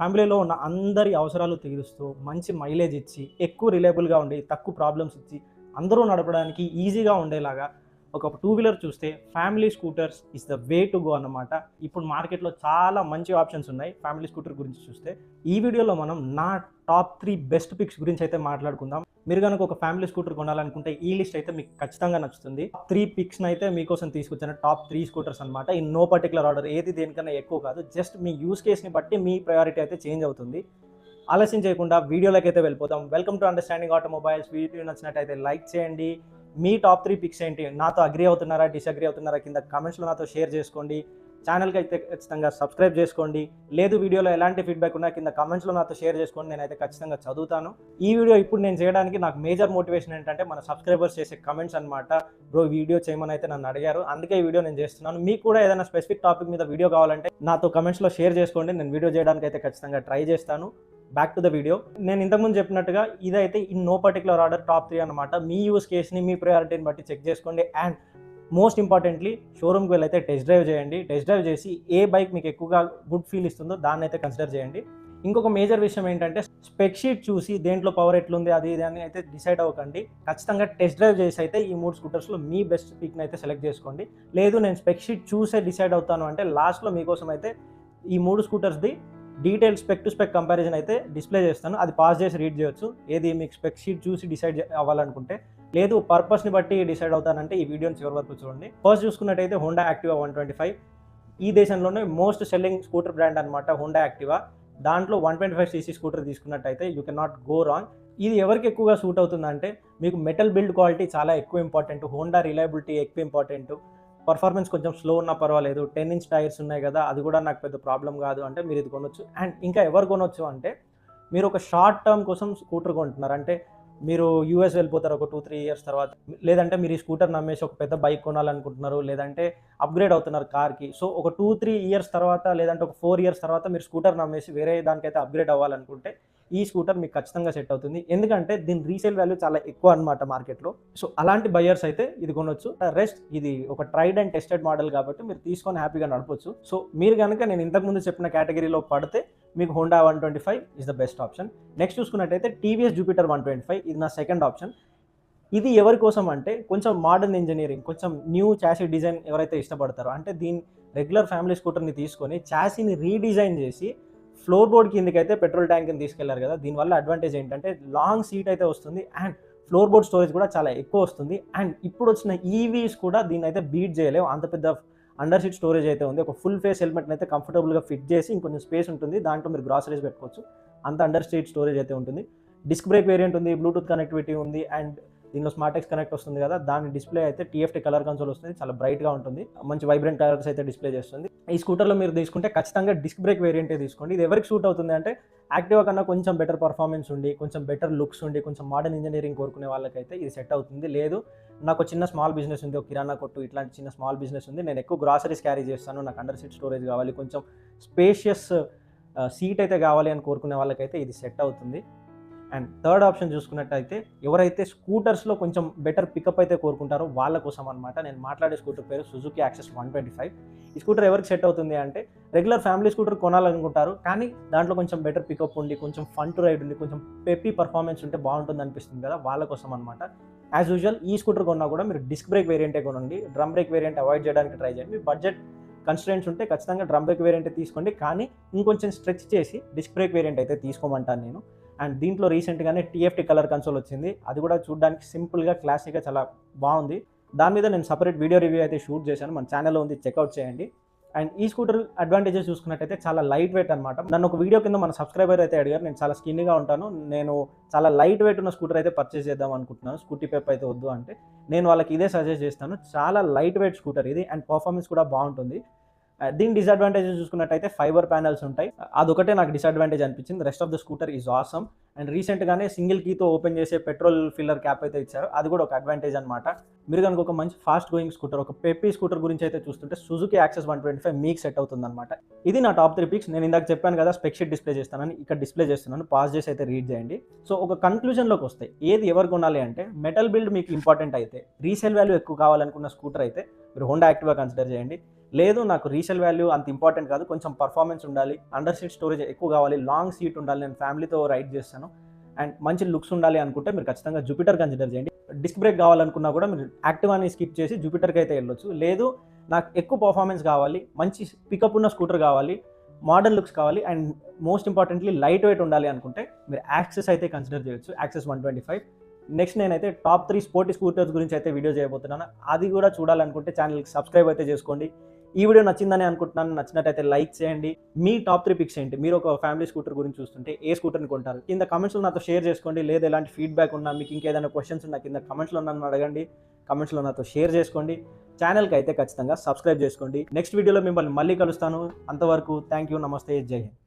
ఫ్యామిలీలో ఉన్న అందరి అవసరాలు తీరుస్తూ, మంచి మైలేజ్ ఇచ్చి, ఎక్కువ రిలయబుల్‌గా ఉండి, తక్కువ ప్రాబ్లమ్స్ ఇచ్చి, అందరూ నడపడానికి ఈజీగా ఉండేలాగా ఒక టూ వీలర్ చూస్తే family scooters is the way to go అన్నమాట. ఇప్పుడు మార్కెట్‌లో చాలా మంచి ఆప్షన్స్ ఉన్నాయి ఫ్యామిలీ స్కూటర్ గురించి చూస్తే. ఈ వీడియోలో మనం నా టాప్ 3 బెస్ట్ పిక్స్ గురించి అయితే మాట్లాడుకుందాం. మీరు గనుక ఒక ఫ్యామిలీ స్కూటర్ కొనాలనుకుంటే ఈ లిస్ట్ అయితే మీకు ఖచ్చితంగా నచ్చుతుంది. 3 పిక్స్‌ని అయితే మీకోసం తీసుకొచ్చాను. టాప్ 3 స్కూటర్స్ అన్నమాట. In no particular order. ఏది దేనికన్నా ఎక్కువ కాదు. జస్ట్ మీ యూజ్ కేస్‌ని బట్టి మీ ప్రయారిటీ అయితే చేంజ్ అవుతుంది. ఆలస్యం చేయకుండా వీడియోలోకైతే వెళ్ళిపోతాం. Welcome to understanding automobiles. Video నచ్చినట్టయితే లైక్ చేయండి. మీ టాప్ 3 పిక్స్ ఏంటి? నాతో అగ్రీ అవుతున్నారా? డిసగ్రీ అవుతున్నారా? కింద కామెంట్స్‌లో నాతో షేర్ చేసుకోండి. ఛానల్‌కి అయితే ఖచ్చితంగా సబ్స్క్రైబ్ చేసుకోండి. లేదు వీడియోలో ఎలాంటి ఫీడ్‌బ్యాక్ ఉన్నా కింద కామెంట్స్‌లో నాతో షేర్ చేసుకోండి. నేనైతే ఖచ్చితంగా చదువుతాను. ఈ వీడియో ఇప్పుడు నేను చేయడానికి నాకు మేజర్ మోటివేషన్ ఏంటంటే మన సబ్స్క్రైబర్స్ చేసే కామెంట్స్ అన్నమాట. బ్రో వీడియో చేయమని అయితే నన్ను అడిగారు. అందుకే ఈ వీడియో నేను చేస్తున్నాను. మీకు కూడా ఏదైనా స్పెసిఫిక్ టాపిక్ మీద వీడియో కావాలంటే నాతో కామెంట్స్‌లో షేర్ చేసుకోండి. నేను వీడియో చేయడానికి అయితే ఖచ్చితంగా ట్రై చేస్తాను. Back to the video. నేను ఇంతకుముందు చెప్పినట్టుగా ఇదైతే in no particular order top 3 అన్నమాట. మీ యూజ్ కేస్‌ని మీ ప్రయారిటీని బట్టి చెక్ చేసుకోండి. అండ్ మోస్ట్ ఇంపార్టెంట్లీ షోరూమ్కి వెళ్ళి అయితే టెస్ట్ డ్రైవ్ చేయండి. టెస్ట్ డ్రైవ్ చేసి ఏ బైక్ మీకు ఎక్కువగా గుడ్ ఫీల్ ఇస్తుందో దాన్ని అయితే కన్సిడర్ చేయండి. ఇంకొక మేజర్ విషయం ఏంటంటే స్పెక్ షీట్ చూసి దేంట్లో పవర్ ఎట్లుంది అది ఇది అని అయితే డిసైడ్ అవ్వకండి. ఖచ్చితంగా టెస్ట్ డ్రైవ్ చేసి అయితే ఈ 3 స్కూటర్స్లో మీ బెస్ట్ పిక్ని అయితే సెలెక్ట్ చేసుకోండి. లేదు నేను స్పెక్ షీట్ చూసే డిసైడ్ అవుతాను అంటే లాస్ట్లో మీకోసం అయితే ఈ 3 స్కూటర్స్ది detail spec to spec comparison అయితే డిస్ప్లే చేస్తాను. అది పాస్ చేసి రీడ్ చేయొచ్చు. ఏది మీకు స్పెక్ షీట్ చూసి డిసైడ్ అవ్వాలనుకుంటే. లేదు పర్పస్ని బట్టి డిసైడ్ అవుతానంటే ఈ వీడియోని చివరి వరకు చూడండి. ఫస్ట్ చూసుకున్నట్టయితే హోండా యాక్టివా 125 ఈ దేశంలోనే మోస్ట్ సెల్లింగ్ స్కూటర్ బ్రాండ్ అనమాట హోండా యాక్టివా. దాంట్లో 125 సీసీ స్కూటర్ తీసుకున్నట్టయితే you can not go wrong. ఇది ఎవరికి ఎక్కువగా సూట్ అవుతుందంటే మీకు మెటల్ బిల్డ్ క్వాలిటీ చాలా ఎక్కువ ఇంపార్టెంట్. హోండా రిలయబిలిటీ ఎక్కువ ఇంపార్టెంట్. పర్ఫార్మెన్స్ కొంచెం స్లో ఉన్నా పర్వాలేదు. 10 ఇంచ్ టైర్స్ ఉన్నాయి కదా, అది కూడా నాకు పెద్ద ప్రాబ్లం కాదు అంటే మీరు ఇది కొనొచ్చు. అండ్ ఇంకా ఎవరు కొనొచ్చు అంటే మీరు ఒక షార్ట్ టర్మ్ కోసం స్కూటర్ కొంటున్నారు అంటే మీరు యూఎస్ వెళ్ళిపోతారు ఒక 2-3 ఇయర్స్ తర్వాత. లేదంటే మీరు ఈ స్కూటర్ నమ్మేసి ఒక పెద్ద బైక్ కొనాలనుకుంటున్నారు. లేదంటే అప్గ్రేడ్ అవుతున్నారు కార్‌కి. సో ఒక 2-3 ఇయర్స్ తర్వాత లేదంటే ఒక 4 ఇయర్స్ తర్వాత మీరు స్కూటర్ నమ్మేసి వేరే దానికైతే అప్గ్రేడ్ అవ్వాలనుకుంటే ఈ స్కూటర్ మీకు ఖచ్చితంగా సెట్ అవుతుంది. ఎందుకంటే దీని రీసేల్ వాల్యూ చాలా ఎక్కువ అనమాట మార్కెట్‌లో. సో అలాంటి బయర్స్ అయితే ఇది కొనొచ్చు. రెస్ట్ ఇది ఒక ట్రైడ్ అండ్ టెస్టెడ్ మోడల్ కాబట్టి మీరు తీసుకొని హ్యాపీగా నడపొచ్చు. సో మీరు గనుక నేను ఇంతకుముందు చెప్పిన కేటగిరీలో పడితే మీకు Honda 125 is the best option. Next చూసుకున్నట్టయితే టీవీఎస్ జూపిటర్ 125 ఇది నా సెకండ్ ఆప్షన్. ఇది ఎవరి కోసం అంటే కొంచెం మోడర్న్ ఇంజినీరింగ్, కొంచెం న్యూ చాసీ డిజైన్ ఎవరైతే ఇష్టపడతారో అంటే దీని రెగ్యులర్ ఫ్యామిలీ స్కూటర్ని తీసుకొని చాసీని రీడిజైన్ చేసి ఫ్లోర్ బోర్డ్ కిందకైతే పెట్రోల్ ట్యాంక్ని తీసుకెళ్లారు కదా. దీనివల్ల అడ్వాంటేజ్ ఏంటంటే లాంగ్ సీట్ అయితే వస్తుంది అండ్ ఫ్లోర్ బోర్డ్ స్టోరేజ్ కూడా చాలా ఎక్కువ వస్తుంది. అండ్ ఇప్పుడు వచ్చిన ఈవీస్ కూడా దీన్ని అయితే బీట్ చేయలేవు. అంత పెద్ద అండర్ సీట్ స్టోరేజ్ అయితే ఉంది. ఒక ఫుల్ ఫేస్ హెల్మెట్ని అయితే కంఫర్టబుల్గా ఫిట్ చేసి ఇంకొంచెం స్పేస్ ఉంటుంది. దాంట్లో మీరు గ్రాసరీస్ పెట్టుకోవచ్చు. అంత అండర్ సీట్ స్టోరేజ్ అయితే ఉంటుంది. డిస్క్ బ్రేక్ వేరియంట్ ఉంది, బ్లూటూత్ కనెక్టివిటీ ఉంది అండ్ దీనిలో స్మార్ట్ ఎక్స్ కనెక్ట్ వస్తుంది కదా, దాని డిస్ప్లే అయితే టీఎఫ్టీ కలర్ కన్సోల్ వస్తుంది. చాలా బ్రైట్గా ఉంటుంది. మంచి వైబ్రెంట్ కలర్స్ అయితే డిస్ప్లే చేస్తుంది. ఈ స్కూటర్లో మీరు తీసుకుంటే ఖచ్చితంగా డిస్క్ బ్రేక్ వేరియంటే తీసుకోండి. ఇది ఎవరికి సూట్ అవుతుంది అంటే యాక్టివా కన్నా కొంచెం బెటర్ పర్ఫార్మెన్స్ ఉండి, కొంచెం బెటర్ లుక్స్ ఉండి, కొంచెం మోడర్న్ ఇంజనీరింగ్ కోరుకునే వాళ్ళకైతే ఇది సెట్ అవుతుంది. లేదు నాకు చిన్న స్మాల్ బిజినెస్ ఉంది, ఒక కిరాణా కొట్టు ఇట్లాంటి చిన్న స్మాల్ బిజినెస్ ఉంది, నేను ఎక్కువ గ్రాసరీస్ క్యారీ చేస్తాను, నాకు అండర్ సీట్ స్టోరేజ్ కావాలి, కొంచెం స్పేషియస్ సీట్ అయితే కావాలి అని కోరుకునే వాళ్ళకైతే ఇది సెట్ అవుతుంది. అండ్ థర్డ్ ఆప్షన్ చూసుకున్నట్టయితే ఎవరైతే స్కూటర్స్లో కొంచెం బెటర్ పికప్ అయితే కోరుకుంటారో వాళ్ళ కోసం అనమాట. నేను మాట్లాడే స్కూటర్ పేరు సుజుకి యాక్సెస్ 125. ఈ స్కూటర్ ఎవరికి సెట్ అవుతుంది అంటే రెగ్యులర్ ఫ్యామిలీ స్కూటర్ కొనాలనుకుంటారు కానీ దాంట్లో కొంచెం బెటర్ పికప్ ఉండి, కొంచెం ఫన్ టు రైడ్ ఉండి, కొంచెం పెప్పీ పర్ఫార్మెన్స్ ఉంటే బాగుంటుంది అనిపిస్తుంది కదా, వాళ్ళ కోసం అనమాట. యాజ్ యూజువల్ ఈ స్కూటర్ కొన్నా కూడా మీరు డిస్క్ బ్రేక్ వేరియంటే కొనండి. డ్రమ్ బ్రేక్ వేరియంట్ అవాయిడ్ చేయడానికి ట్రై చేయండి. మీ బడ్జెట్ కన్స్ట్రెంట్స్ ఉంటే ఖచ్చితంగా డ్రమ్ బ్రేక్ వేరియంట్ తీసుకోండి, కానీ ఇంకొంచెం స్ట్రెచ్ చేసి డిస్క్ బ్రేక్ వేరియంట్ అయితే తీసుకోమంటాను నేను. అండ్ దీంట్లో రీసెంట్గానే టీఎఫ్టీ కలర్ కన్సోల్ వచ్చింది. అది కూడా చూడడానికి సింపుల్గా క్లాసిక్గా చాలా బాగుంది. దాని మీద నేను సపరేట్ వీడియో రివ్యూ అయితే షూట్ చేశాను, మన ఛానల్లో ఉంది, చెక్అవుట్ చేయండి. అండ్ ఈ స్కూటర్ అడ్వాంటేజెస్ చూసుకున్నట్టయితే చాలా లైట్ వెయిట్ అనమాట. నన్ను ఒక వీడియో కింద మన సబ్స్క్రైబర్ అయితే అడిగారు, నేను చాలా స్కిన్గా ఉంటాను, నేను చాలా లైట్ వెయిట్ ఉన్న స్కూటర్ అయితే పర్చేస్ చేద్దాం అనుకుంటున్నాను, స్కూటీ పెప్ అయితే వద్దు అంటే నేను వాళ్ళకి ఇదే సజెస్ట్ చేస్తాను. చాలా లైట్ వెయిట్ స్కూటర్ ఇది అండ్ పర్ఫార్మెన్స్ కూడా బాగుంటుంది. దీని డిసడ్వాంటేజెస్ చూసుకున్నట్టయితే ఫైబర్ ప్యానల్స్ ఉంటాయి, అదొకటే నాకు డిసడ్వాంటేజ్ అనిపించింది. Rest of the scooter is awesome. And రీసెంట్గానే సింగిల్ కీతో ఓపెన్ చేసే పెట్రోల్ ఫిల్లర్ క్యాప్ అయితే ఇచ్చారు, అది కూడా ఒక అడ్వాంటేజ్ అనమాట. మీరు కనుక ఒక మంచి ఫాస్ట్ గోయింగ్ స్కూటర్, ఒక పెప్పీ స్కూటర్ గురించి అయితే చూస్తుంటే సుజుకి యాక్సెస్ 125 మీకు సెట్ అవుతుంది అనమాట. ఇది నా టాప్ 3 పిక్స్. నేను ఇందాక చెప్పాను కదా స్పెక్ షీట్ డిస్ప్లే చేస్తానని, ఇక్కడ డిస్ప్లే చేస్తున్నాను, పాస్ చేసి అయితే రీడ్ చేయండి. సో ఒక కన్క్లూజన్లోకి వస్తే ఏది ఎవరు కొనాలి అంటే మెటల్ బిల్డ్ మీకు ఇంపార్టెంట్ అయితే, రీసేల్ వాల్యూ ఎక్కువ కావాలనుకున్న స్కూటర్ అయితే మీరు హోండా యాక్టివా కన్సిడర్ చేయండి. లేదు నాకు రీసేల్ వాల్యూ అంత ఇంపార్టెంట్ కాదు, కొంచెం పర్ఫార్మెన్స్ ఉండాలి, అండర్ సీట్ స్టోరేజ్ ఎక్కువ కావాలి, లాంగ్ సీట్ ఉండాలి, నేను ఫ్యామిలీతో రైడ్ చేస్తాను అండ్ మంచి లుక్స్ ఉండాలి అనుకుంటే మీరు ఖచ్చితంగా జూపిటర్ కన్సిడర్ చేయండి. డిస్క్ బ్రేక్ కావాలనుకున్నా కూడా మీరు యాక్టివాని స్కిప్ చేసి జూపిటర్కి అయితే వెళ్ళొచ్చు. లేదు నాకు ఎక్కువ పర్ఫార్మెన్స్ కావాలి, మంచి పికప్ ఉన్న స్కూటర్ కావాలి, మోడర్న్ లుక్స్ కావాలి and most importantly light weight ఉండాలి అనుకుంటే మీరు యాక్సెస్ అయితే కన్సిడర్ చేయొచ్చు, యాక్సెస్ 125. నెక్స్ట్ నేనైతే టాప్ 3 స్పోర్టీ స్కూటర్స్ గురించి అయితే వీడియో చేయబోతున్నాను. అది కూడా చూడాలనుకుంటే ఛానల్కి సబ్స్క్రైబ్ అయితే చేసుకోండి. ఈ వీడియో నచ్చిందని అనుకుంటున్నాను. నచ్చినట్టయితే లైక్ చేయండి. మీ టాప్ 3 పిక్స్ ఏంటి? మీరు ఒక ఫ్యామిలీ స్కూటర్ గురించి చూస్తుంటే ఏ స్కూటర్ని కొంటారు? కింద కమెంట్స్లో నాతో షేర్ చేసుకోండి. లేదా ఎలాంటి ఫీడ్బ్యాక్ ఉన్నా, మీకు ఇంకేదైనా క్వశ్చన్స్ ఉన్నా కింద కమెంట్స్లో నన్ను అడగండి. కమెంట్స్లో నాతో షేర్ చేసుకోండి. ఛానల్కి అయితే ఖచ్చితంగా సబ్స్క్రైబ్ చేసుకోండి. నెక్స్ట్ వీడియోలో మిమ్మల్ని మళ్ళీ కలుస్తాను. అంతవరకు థ్యాంక్ యూ, నమస్తే, జై హింద్.